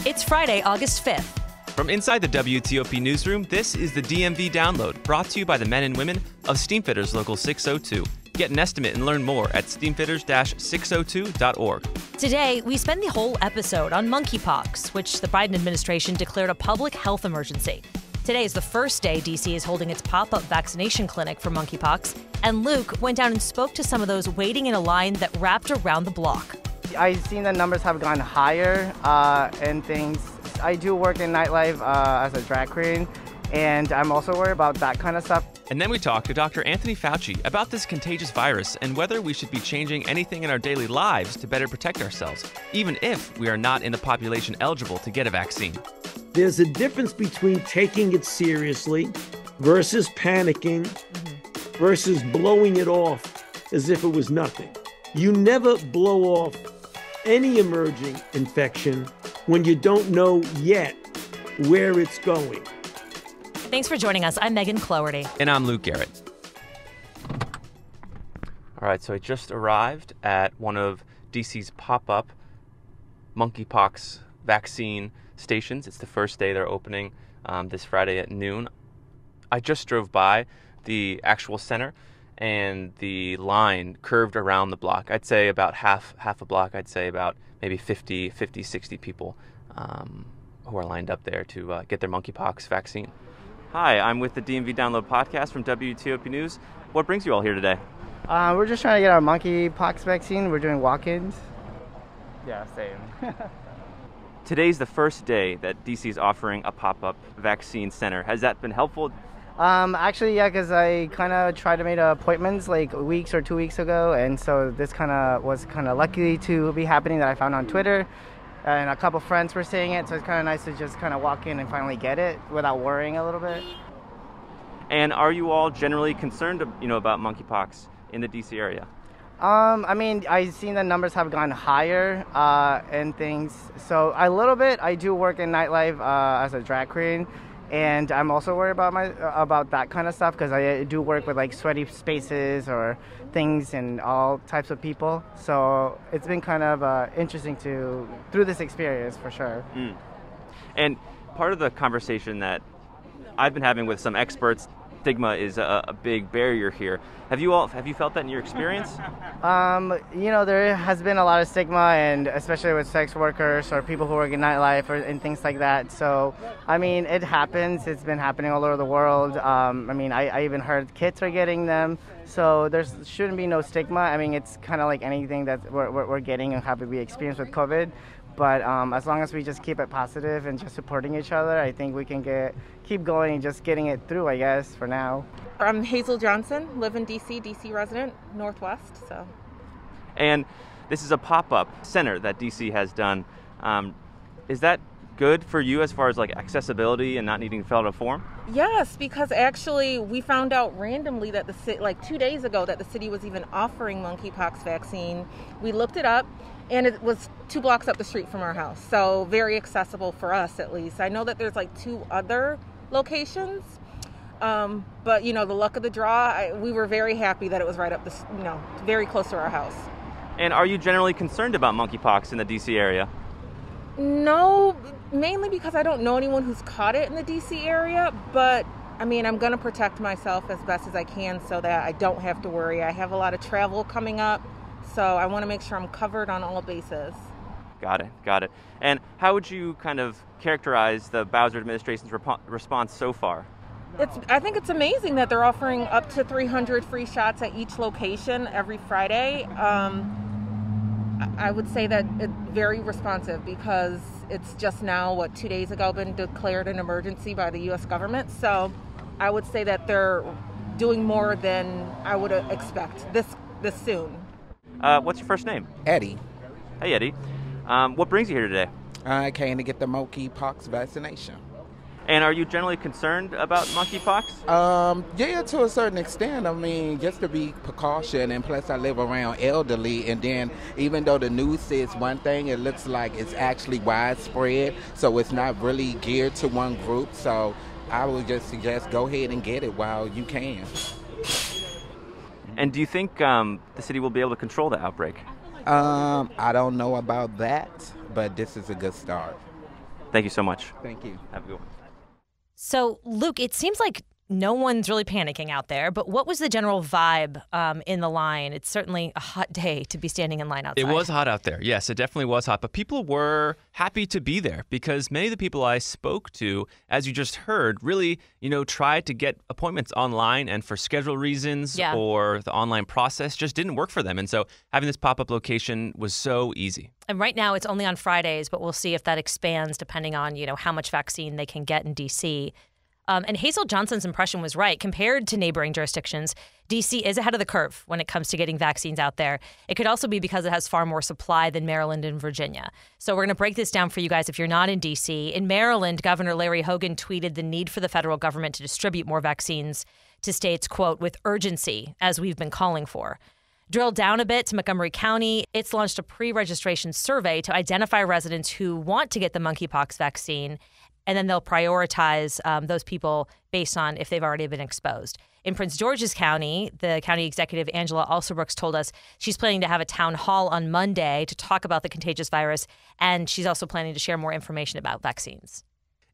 It's Friday, August 5th. From inside the WTOP newsroom, this is the DMV Download, brought to you by the men and women of Steamfitters Local 602. Get an estimate and learn more at steamfitters-602.org. Today, we spend the whole episode on monkeypox, which the Biden administration declared a public health emergency. Today is the first day D.C. is holding its pop-up vaccination clinic for monkeypox, and Luke went down and spoke to some of those waiting in a line that wrapped around the block. I've seen the numbers have gone higher and things. I do work in nightlife as a drag queen, and I'm also worried about that kind of stuff. And then we talk to Dr. Anthony Fauci about this contagious virus and whether we should be changing anything in our daily lives to better protect ourselves, even if we are not in the population eligible to get a vaccine. There's a difference between taking it seriously versus panicking versus blowing it off as if it was nothing. You never blow off any emerging infection when you don't know yet where it's going. Thanks for joining us. I'm Megan Cloherty. And I'm Luke Garrett. All right, so I just arrived at one of DC's pop-up monkeypox vaccine stations. It's the first day they're opening this Friday at noon. I just drove by the actual center, and the line curved around the block. I'd say about half a block. I'd say about maybe 50, 60 people who are lined up there to get their monkeypox vaccine. Hi, I'm with the DMV Download podcast from WTOP News. What brings you all here today? We're just trying to get our monkeypox vaccine. We're doing walk-ins. Yeah, same. Today's the first day that DC is offering a pop-up vaccine center. Has that been helpful? Actually, yeah, because I kind of tried to make appointments like weeks or 2 weeks ago, and so this kind of was kind of lucky to be happening that I found on Twitter, and a couple friends were saying it, so it's kind of nice to just kind of walk in and finally get it without worrying a little bit. And are you all generally concerned, about monkeypox in the DC area? I mean, I've seen the numbers have gone higher and things, so a little bit. I do work in nightlife as a drag queen. And I'm also worried about that kind of stuff because I do work with like sweaty spaces or things and all types of people. So it's been kind of interesting through this experience for sure. And part of the conversation that I've been having with some experts, stigma is a big barrier here. Have you felt that in your experience? There has been a lot of stigma, and especially with sex workers or people who work in nightlife and things like that. So, I mean, it happens. It's been happening all over the world. I even heard kids are getting them. So there shouldn't be no stigma. I mean, it's kind of like anything that we're getting and have we experienced with COVID. But as long as we just keep it positive and just supporting each other, I think we can keep going and just getting it through, I guess, for now. I'm Hazel Johnson, live in DC resident, Northwest. So. And this is a pop-up center that DC has done. Is that good for you as far as like accessibility and not needing to fill out a form? Yes, because actually we found out randomly that 2 days ago that the city was even offering monkeypox vaccine. We looked it up, and it was 2 blocks up the street from our house. So very accessible for us, at least. I know that there's like 2 other locations, but the luck of the draw, we were very happy that it was right up very close to our house. And are you generally concerned about monkeypox in the DC area? No, mainly because I don't know anyone who's caught it in the DC area, but I mean, I'm going to protect myself as best as I can so that I don't have to worry. I have a lot of travel coming up, so I want to make sure I'm covered on all bases. Got it. And how would you kind of characterize the Bowser administration's response so far? I think it's amazing that they're offering up to 300 free shots at each location every Friday. I would say that it's very responsive because it's just now, 2 days ago, been declared an emergency by the U.S. government. So I would say that they're doing more than I would expect this soon. What's your first name? Eddie. Hey, Eddie. What brings you here today? I came to get the monkeypox vaccination. And are you generally concerned about monkeypox? Yeah, to a certain extent. I mean, just to be precaution, and plus I live around elderly, and then even though the news says one thing, it looks like it's actually widespread, so it's not really geared to one group. So I would just suggest go ahead and get it while you can. And do you think the city will be able to control the outbreak? I don't know about that, but this is a good start. Thank you so much. Thank you. Have a good one. So, Luke, it seems like no one's really panicking out there, but what was the general vibe in the line? It's certainly a hot day to be standing in line outside. It was hot out there. Yes, it definitely was hot. But people were happy to be there because many of the people I spoke to, as you just heard, really, tried to get appointments online, and for schedule reasons or the online process just didn't work for them. And so having this pop-up location was so easy. And right now it's only on Fridays, but we'll see if that expands depending on, how much vaccine they can get in D.C. And Hazel Johnson's impression was right. Compared to neighboring jurisdictions, D.C. is ahead of the curve when it comes to getting vaccines out there. It could also be because it has far more supply than Maryland and Virginia. So we're going to break this down for you guys if you're not in D.C. In Maryland, Governor Larry Hogan tweeted the need for the federal government to distribute more vaccines to states, quote, with urgency, as we've been calling for. Drill down a bit to Montgomery County. It's launched a pre-registration survey to identify residents who want to get the monkeypox vaccine, and then they'll prioritize those people based on if they've already been exposed. In Prince George's County, the county executive, Angela Alsobrooks, told us she's planning to have a town hall on Monday to talk about the contagious virus, and she's also planning to share more information about vaccines.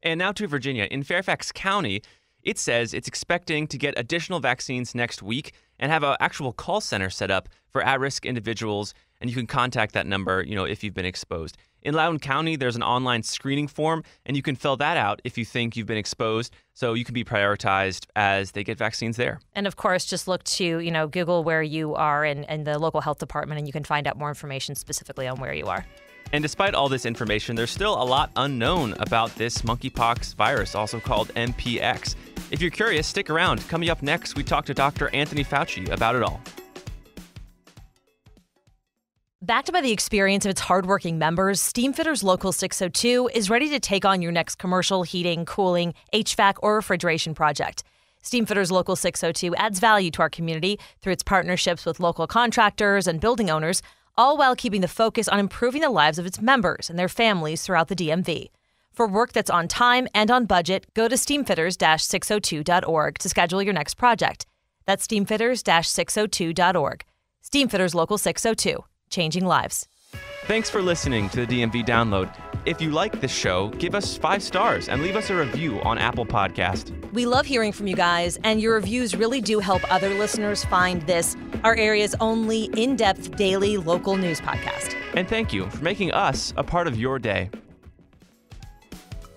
And now to Virginia. In Fairfax County, it says it's expecting to get additional vaccines next week and have an actual call center set up for at-risk individuals, and you can contact that number, if you've been exposed. In Loudoun County, there's an online screening form, and you can fill that out if you think you've been exposed, so you can be prioritized as they get vaccines there. And of course, just look to, Google where you are and the local health department, and you can find out more information specifically on where you are. And despite all this information, there's still a lot unknown about this monkeypox virus, also called MPX. If you're curious, stick around. Coming up next, we talk to Dr. Anthony Fauci about it all. Backed by the experience of its hardworking members, Steamfitters Local 602 is ready to take on your next commercial heating, cooling, HVAC, or refrigeration project. Steamfitters Local 602 adds value to our community through its partnerships with local contractors and building owners, all while keeping the focus on improving the lives of its members and their families throughout the DMV. For work that's on time and on budget, go to steamfitters-602.org to schedule your next project. That's steamfitters-602.org. Steamfitters Local 602. Changing lives. Thanks for listening to the DMV Download. If you like this show, give us 5 stars and leave us a review on Apple Podcast. We love hearing from you guys, and your reviews really do help other listeners find this, our area's only in-depth daily local news podcast. And thank you for making us a part of your day.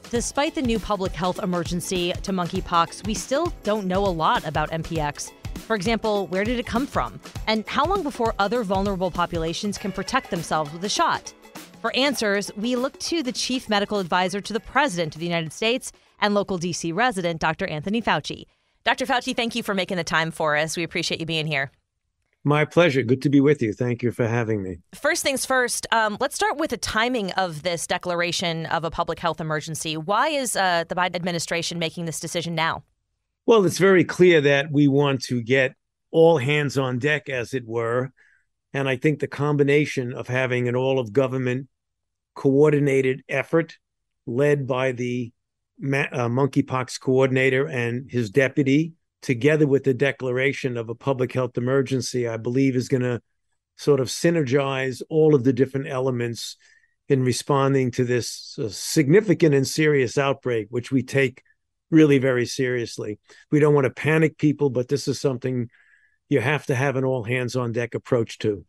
Despite the new public health emergency to monkeypox, we still don't know a lot about MPX. For example, where did it come from? And how long before other vulnerable populations can protect themselves with a shot? For answers, we look to the chief medical advisor to the President of the United States and local D.C. resident, Dr. Anthony Fauci. Dr. Fauci, thank you for making the time for us. We appreciate you being here. My pleasure. Good to be with you. Thank you for having me. First things first, let's start with the timing of this declaration of a public health emergency. Why is the Biden administration making this decision now? Well, it's very clear that we want to get all hands on deck, as it were. And I think the combination of having an all-of-government coordinated effort led by the monkeypox coordinator and his deputy, together with the declaration of a public health emergency, I believe is going to sort of synergize all of the different elements in responding to this significant and serious outbreak, which we take really very seriously. We don't want to panic people, but this is something you have to have an all-hands-on-deck approach to.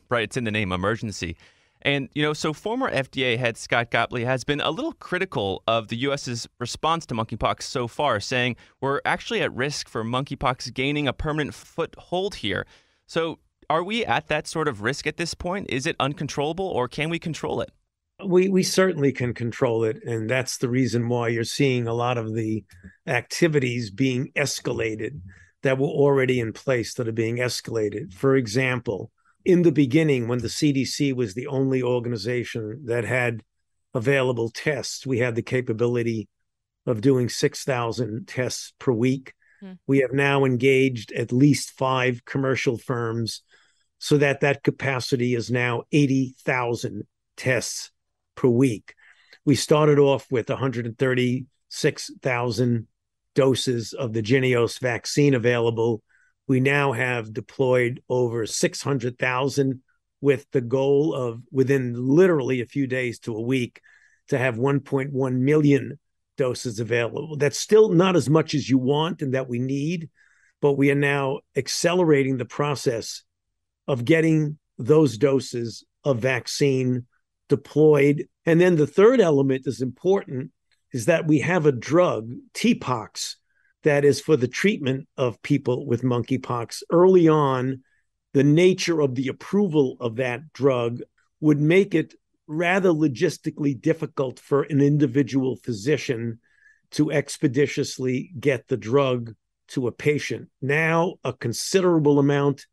Right, it's in the name, emergency. And, so former FDA head Scott Gottlieb has been a little critical of the U.S.'s response to monkeypox so far, saying we're actually at risk for monkeypox gaining a permanent foothold here. So are we at that sort of risk at this point? Is it uncontrollable, or can we control it? We certainly can control it, and that's the reason why you're seeing a lot of the activities being escalated that were already in place that are being escalated. For example, in the beginning, when the CDC was the only organization that had available tests, we had the capability of doing 6,000 tests per week. We have now engaged at least 5 commercial firms so that capacity is now 80,000 tests per week. We started off with 136,000 doses of the Jynneos vaccine available. We now have deployed over 600,000 with the goal of, within literally a few days to a week, to have 1.1 million doses available. That's still not as much as you want and that we need, but we are now accelerating the process of getting those doses of vaccine deployed. And then the third element is important, is that we have a drug, TPOXX, that is for the treatment of people with monkeypox. Early on, the nature of the approval of that drug would make it rather logistically difficult for an individual physician to expeditiously get the drug to a patient. Now, a considerable amount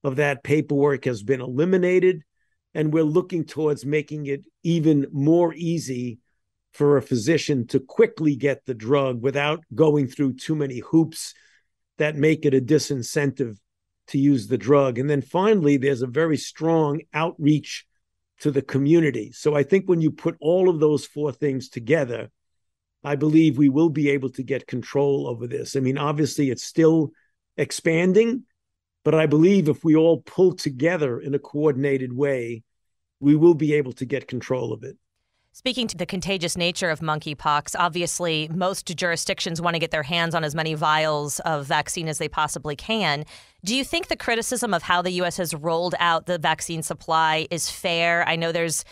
of that paperwork has been eliminated, and we're looking towards making it even more easy for a physician to quickly get the drug without going through too many hoops that make it a disincentive to use the drug. And then finally, there's a very strong outreach to the community. So I think when you put all of those four things together, I believe we will be able to get control over this. I mean, obviously, it's still expanding, but I believe if we all pull together in a coordinated way, we will be able to get control of it. Speaking to the contagious nature of monkeypox, obviously most jurisdictions want to get their hands on as many vials of vaccine as they possibly can. Do you think the criticism of how the U.S. has rolled out the vaccine supply is fair? I know there's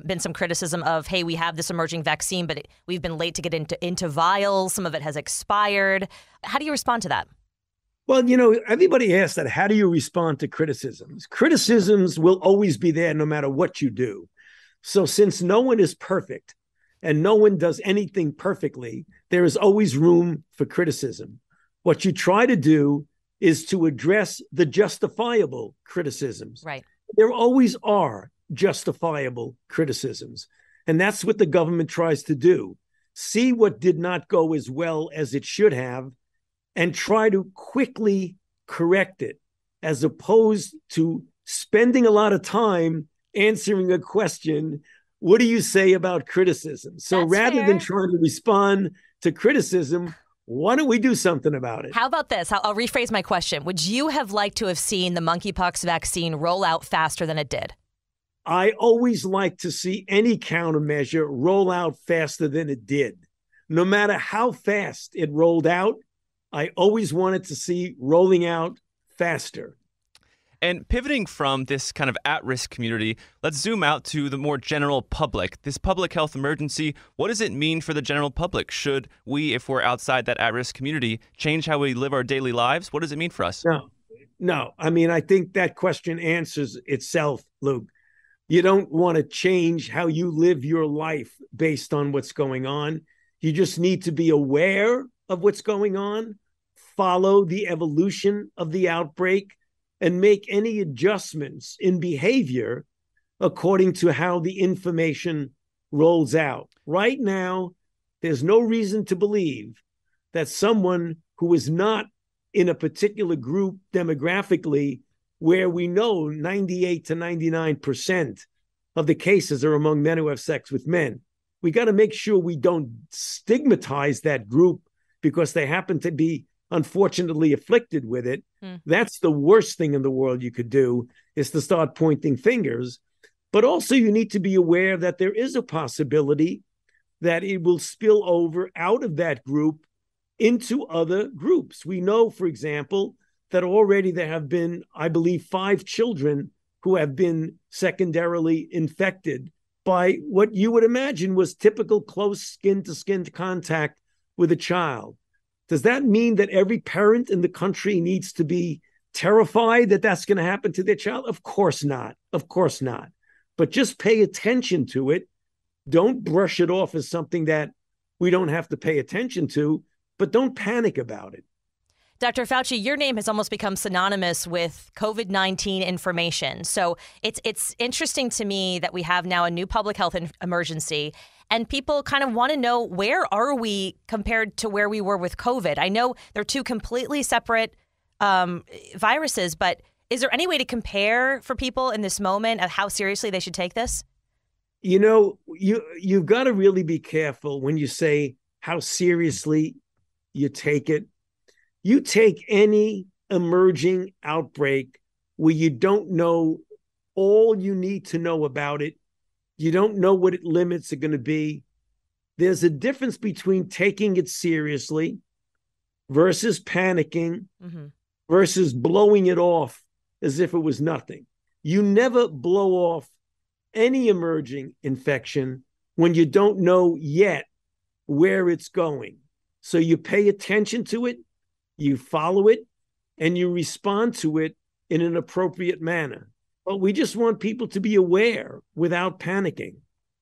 been some criticism of, hey, we have this emerging vaccine, but we've been late to get into vials. Some of it has expired. How do you respond to that? Well, everybody asks that. How do you respond to criticisms? Criticisms will always be there no matter what you do. So since no one is perfect and no one does anything perfectly, there is always room for criticism. What you try to do is to address the justifiable criticisms. Right. There always are justifiable criticisms. And that's what the government tries to do. See what did not go as well as it should have and try to quickly correct it, as opposed to spending a lot of time answering a question. What do you say about criticism? So That's rather fair. than trying to respond to criticism, why don't we do something about it? How about this? I'll rephrase my question. Would you have liked to have seen the monkeypox vaccine roll out faster than it did? I always like to see any countermeasure roll out faster than it did. No matter how fast it rolled out, I always wanted to see rolling out faster. And pivoting from this kind of at-risk community, let's zoom out to the more general public. This public health emergency, what does it mean for the general public? Should we, if we're outside that at-risk community, change how we live our daily lives? What does it mean for us? No. I mean, I think that question answers itself, Luke. You don't want to change how you live your life based on what's going on. You just need to be aware of what's going on, follow the evolution of the outbreak, and make any adjustments in behavior according to how the information rolls out. Right now, there's no reason to believe that someone who is not in a particular group demographically, where we know 98 to 99% of the cases are among men who have sex with men, we got to make sure we don't stigmatize that group because they happen to be unfortunately afflicted with it. That's the worst thing in the world you could do, is to start pointing fingers. But also you need to be aware that there is a possibility that it will spill over out of that group into other groups. We know, for example, that already there have been, I believe, 5 children who have been secondarily infected by what you would imagine was typical close skin-to-skin contact with a child. Does that mean that every parent in the country needs to be terrified that that's going to happen to their child? Of course not. Of course not. But just pay attention to it. Don't brush it off as something that we don't have to pay attention to, but don't panic about it. Dr. Fauci, your name has almost become synonymous with COVID-19 information. So it's interesting to me that we have now a new public health emergency, and people kind of want to know, where are we compared to where we were with COVID? I know they're two completely separate viruses, but is there any way to compare for people in this moment of how seriously they should take this? You've got to really be careful when you say how seriously you take it. You take any emerging outbreak where you don't know all you need to know about it You don't know what limits are going to be. There's a difference between taking it seriously versus panicking versus blowing it off as if it was nothing. You never blow off any emerging infection when you don't know yet where it's going. So you pay attention to it, you follow it, and you respond to it in an appropriate manner. But we just want people to be aware without panicking.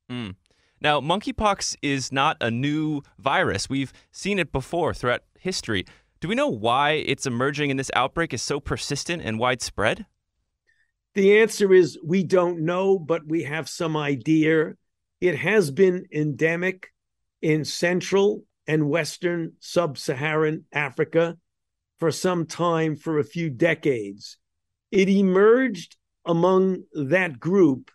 Now, monkeypox is not a new virus. We've seen it before throughout history. Do we know why it's emerging in this outbreak is so persistent and widespread? The answer is we don't know, but we have some idea. It has been endemic in Central and Western Sub-Saharan Africa for some time, for a few decades. It emerged among that group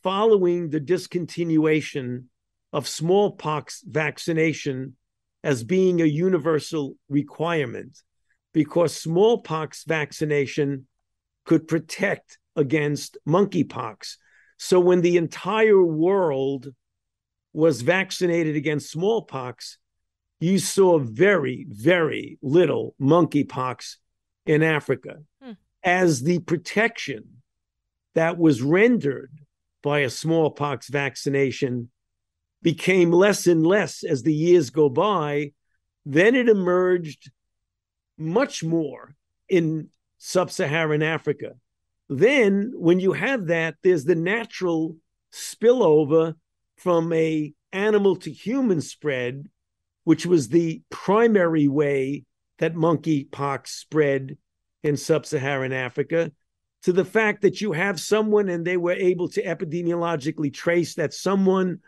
following the discontinuation of smallpox vaccination as being a universal requirement, because smallpox vaccination could protect against monkeypox. So when the entire world was vaccinated against smallpox, you saw very, very little monkeypox in Africa, as the protection that was rendered by a smallpox vaccination became less and less as the years go by. Then it emerged much more in sub-Saharan Africa. Then when you have that, there's the natural spillover from a animal to human spread, which was the primary way that monkeypox spread in sub-Saharan Africa, to the fact that you have someone and they were able to epidemiologically trace that someone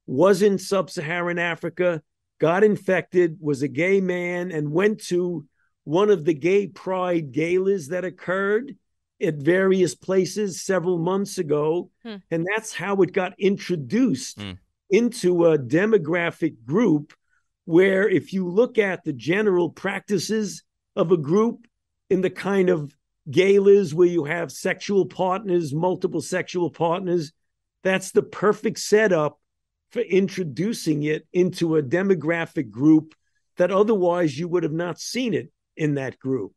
was in sub-Saharan Africa, got infected, was a gay man, and went to one of the gay pride galas that occurred at various places several months ago. And that's how it got introduced into a demographic group where, if you look at the general practices of a group in the kind of galas where you have sexual partners, multiple sexual partners, that's the perfect setup for introducing it into a demographic group that otherwise you would have not seen it in that group.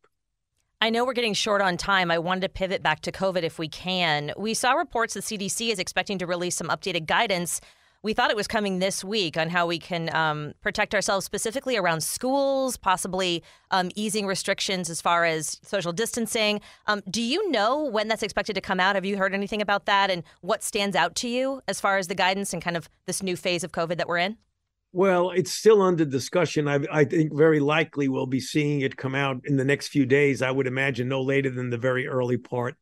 I know we're getting short on time. I wanted to pivot back to COVID if we can. We saw reports the CDC is expecting to release some updated guidance. We thought it was coming this week on how we can protect ourselves, specifically around schools, possibly easing restrictions as far as social distancing. Do you know when that's expected to come out? Have you heard anything about that? And what stands out to you as far as the guidance and kind of this new phase of COVID that we're in? Well, it's still under discussion. I think very likely we'll be seeing it come out in the next few days. I would imagine no later than the very early part.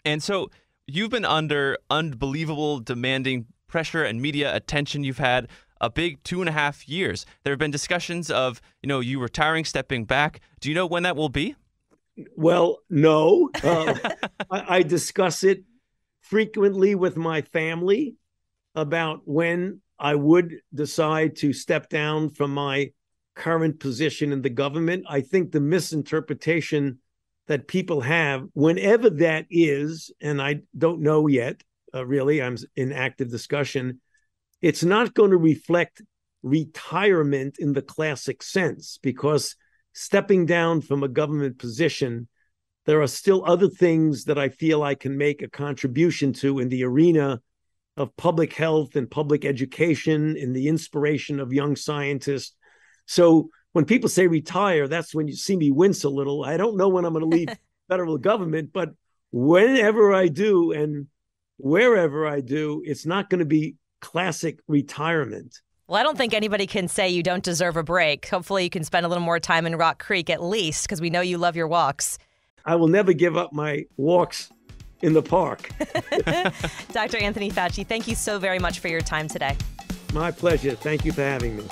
And so you've been under unbelievable demanding pressure and media attention. You've had a big 2.5 years. There have been discussions of, you retiring, stepping back. Do you know when that will be? Well, no. I discuss it frequently with my family about when I would decide to step down from my current position in the government. I think the misinterpretation that people have, whenever that is, and I don't know yet, really, I'm in active discussion, it's not going to reflect retirement in the classic sense, because stepping down from a government position, there are still other things that I feel I can make a contribution to in the arena of public health and public education, in the inspiration of young scientists. So when people say retire, that's when you see me wince a little. I don't know when I'm going to leave federal government, but whenever I do and wherever I do, it's not going to be classic retirement. Well, I don't think anybody can say you don't deserve a break. Hopefully you can spend a little more time in Rock Creek at least, because we know you love your walks. I will never give up my walks in the park. Dr. Anthony Fauci, thank you so very much for your time today. My pleasure. Thank you for having me.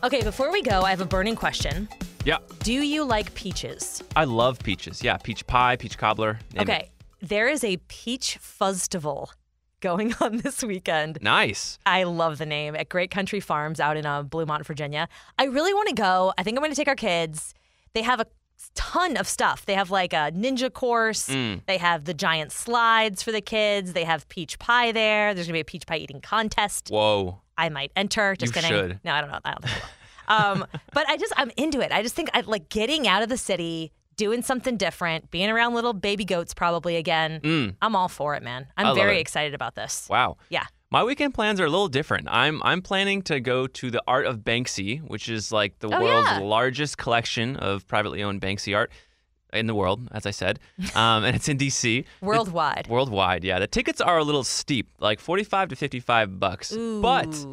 Okay, before we go, I have a burning question. Yeah. Do you like peaches? I love peaches. Yeah, peach pie, peach cobbler. Okay, there is a peach fuzztival going on this weekend. Nice. I love the name, at Great Country Farms out in Bluemont, Virginia. I really want to go. I think I'm going to take our kids. They have a ton of stuff. They have like a ninja course. They have the giant slides for the kids. They have peach pie there. There's going to be a peach pie eating contest. Whoa. I might enter. Just You kidding. should. No, I don't know. I don't think I will. But I'm into it. I just think I like getting out of the city, doing something different, being around little baby goats probably again. I'm all for it, man. I'm very excited about this. Wow. Yeah. My weekend plans are a little different. I'm planning to go to the Art of Banksy, which is like the world's largest collection of privately owned Banksy art in the world, as I said. And it's in D.C. Worldwide. Worldwide, yeah. The tickets are a little steep, like $45 to $55. Ooh. But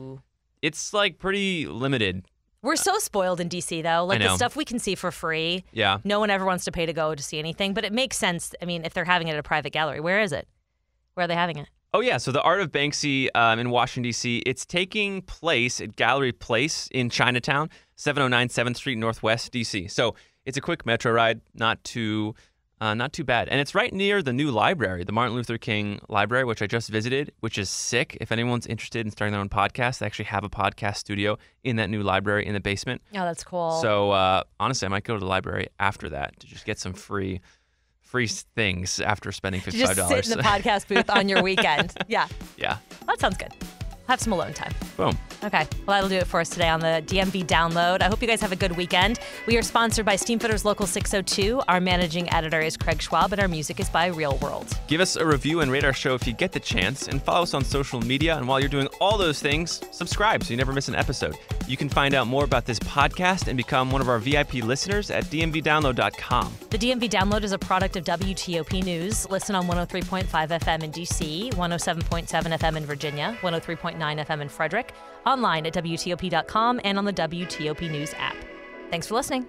it's like pretty limited. We're so spoiled in D.C., though. Like the stuff we can see for free. Yeah. No one ever wants to pay to go to see anything. But it makes sense. I mean, if they're having it at a private gallery, where is it? Where are they having it? Oh, yeah. So the Art of Banksy in Washington, D.C., it's taking place at Gallery Place in Chinatown, 709 7th Street, Northwest, D.C. So it's a quick metro ride, not too bad. And it's right near the new library, the Martin Luther King Library, which I just visited, which is sick. If anyone's interested in starting their own podcast, they actually have a podcast studio in that new library in the basement. Oh, that's cool. So honestly, I might go to the library after that to just get some free things after spending $55. Just sit in the podcast booth on your weekend. Yeah. Yeah. That sounds good. Have some alone time. Boom. Okay. Well, that'll do it for us today on the DMV Download. I hope you guys have a good weekend. We are sponsored by Steamfitters Local 602. Our managing editor is Craig Schwab, and our music is by Real World. Give us a review and rate our show if you get the chance, and follow us on social media. And while you're doing all those things, subscribe so you never miss an episode. You can find out more about this podcast and become one of our VIP listeners at dmvdownload.com. The DMV Download is a product of WTOP News. Listen on 103.5 FM in D.C., 107.7 FM in Virginia, 103.9 FM in Frederick, online at WTOP.com and on the WTOP News app. Thanks for listening.